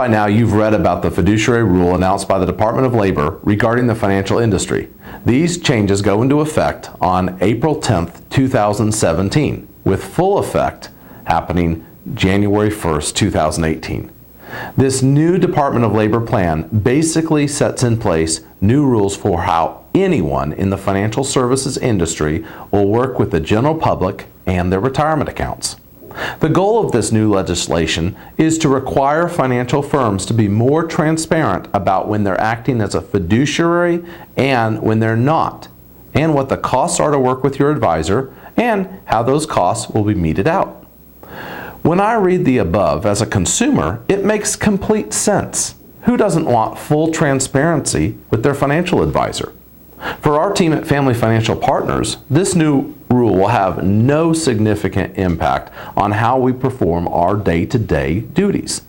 by now you've read about the fiduciary rule announced by the Department of Labor regarding the financial industry. These changes go into effect on April 10th, 2017, with full effect happening January 1st, 2018. This new Department of Labor plan basically sets in place new rules for how anyone in the financial services industry will work with the general public and their retirement accounts. The goal of this new legislation is to require financial firms to be more transparent about when they're acting as a fiduciary and when they're not, and what the costs are to work with your advisor and how those costs will be meted out. When I read the above as a consumer, it makes complete sense. Who doesn't want full transparency with their financial advisor? For our team at Family Financial Partners, this new rule will have no significant impact on how we perform our day-to-day duties.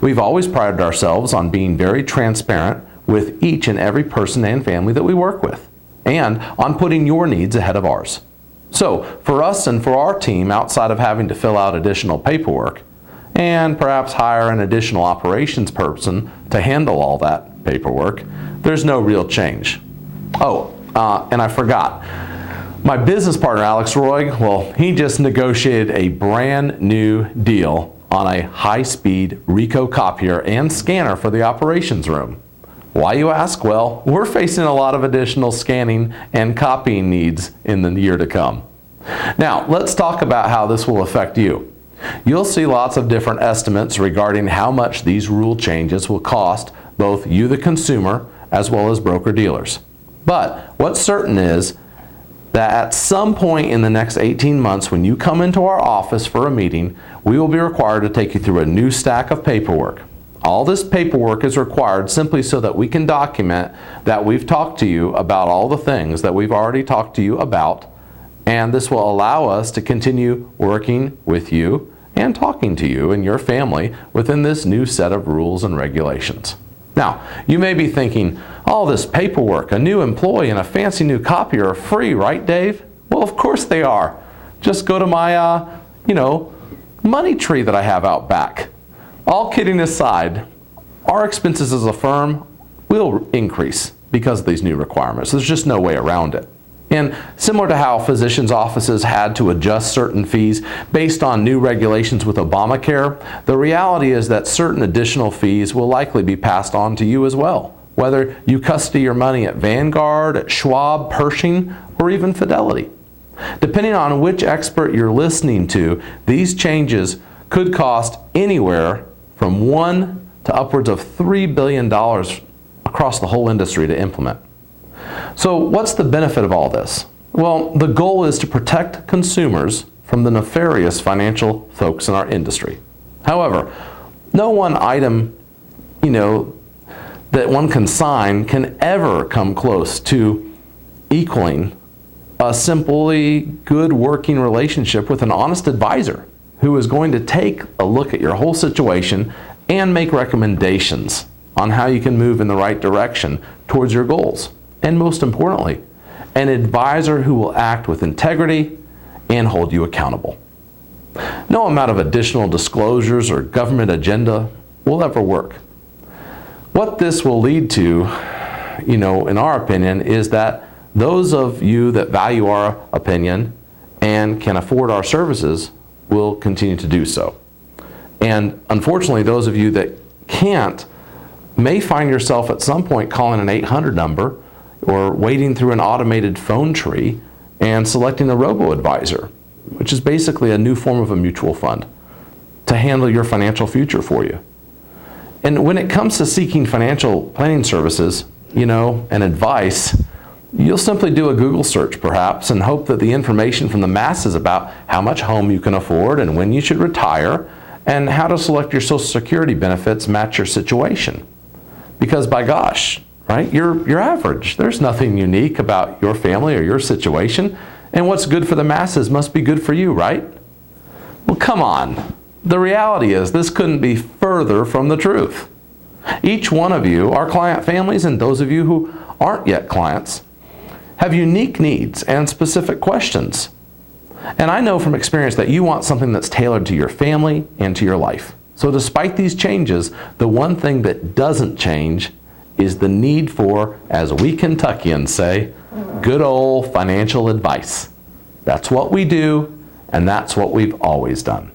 We've always prided ourselves on being very transparent with each and every person and family that we work with, and on putting your needs ahead of ours. So, for us and for our team, outside of having to fill out additional paperwork, and perhaps hire an additional operations person to handle all that paperwork, there's no real change. Oh, and I forgot. My business partner, Alex Roy, well, he just negotiated a brand new deal on a high-speed Ricoh copier and scanner for the operations room. Why, you ask? Well, we're facing a lot of additional scanning and copying needs in the year to come. Now, let's talk about how this will affect you. You'll see lots of different estimates regarding how much these rule changes will cost both you, the consumer, as well as broker-dealers. But what's certain is that at some point in the next 18 months, when you come into our office for a meeting, we will be required to take you through a new stack of paperwork. All this paperwork is required simply so that we can document that we've talked to you about all the things that we've already talked to you about, and this will allow us to continue working with you and talking to you and your family within this new set of rules and regulations. Now, you may be thinking, all this paperwork, a new employee, and a fancy new copier are free, right, Dave? Well, of course they are. Just go to my, money tree that I have out back. All kidding aside, our expenses as a firm will increase because of these new requirements. There's just no way around it. And similar to how physicians' offices had to adjust certain fees based on new regulations with Obamacare, the reality is that certain additional fees will likely be passed on to you as well, whether you custody your money at Vanguard, at Schwab, Pershing, or even Fidelity. Depending on which expert you're listening to, these changes could cost anywhere from $1 to upwards of $3 billion across the whole industry to implement. So what's the benefit of all this? Well, the goal is to protect consumers from the nefarious financial folks in our industry. However, no one item, that one can sign can ever come close to equaling a simply good working relationship with an honest advisor who is going to take a look at your whole situation and make recommendations on how you can move in the right direction towards your goals. And most importantly, an advisor who will act with integrity and hold you accountable. No amount of additional disclosures or government agenda will ever work. What this will lead to, in our opinion, is that those of you that value our opinion and can afford our services will continue to do so. And unfortunately, those of you that can't may find yourself at some point calling an 800 number or wading through an automated phone tree and selecting a robo-advisor, which is basically a new form of a mutual fund to handle your financial future for you. And when it comes to seeking financial planning services, and advice, you'll simply do a Google search perhaps and hope that the information from the masses about how much home you can afford and when you should retire and how to select your Social Security benefits match your situation. Because by gosh, right, you're average. There's nothing unique about your family or your situation, and what's good for the masses must be good for you, right? Well, come on. The reality is this couldn't be further from the truth. Each one of you, our client families and those of you who aren't yet clients, have unique needs and specific questions. And I know from experience that you want something that's tailored to your family and to your life. So despite these changes, the one thing that doesn't change is the need for, as we Kentuckians say, good old financial advice. That's what we do, and that's what we've always done.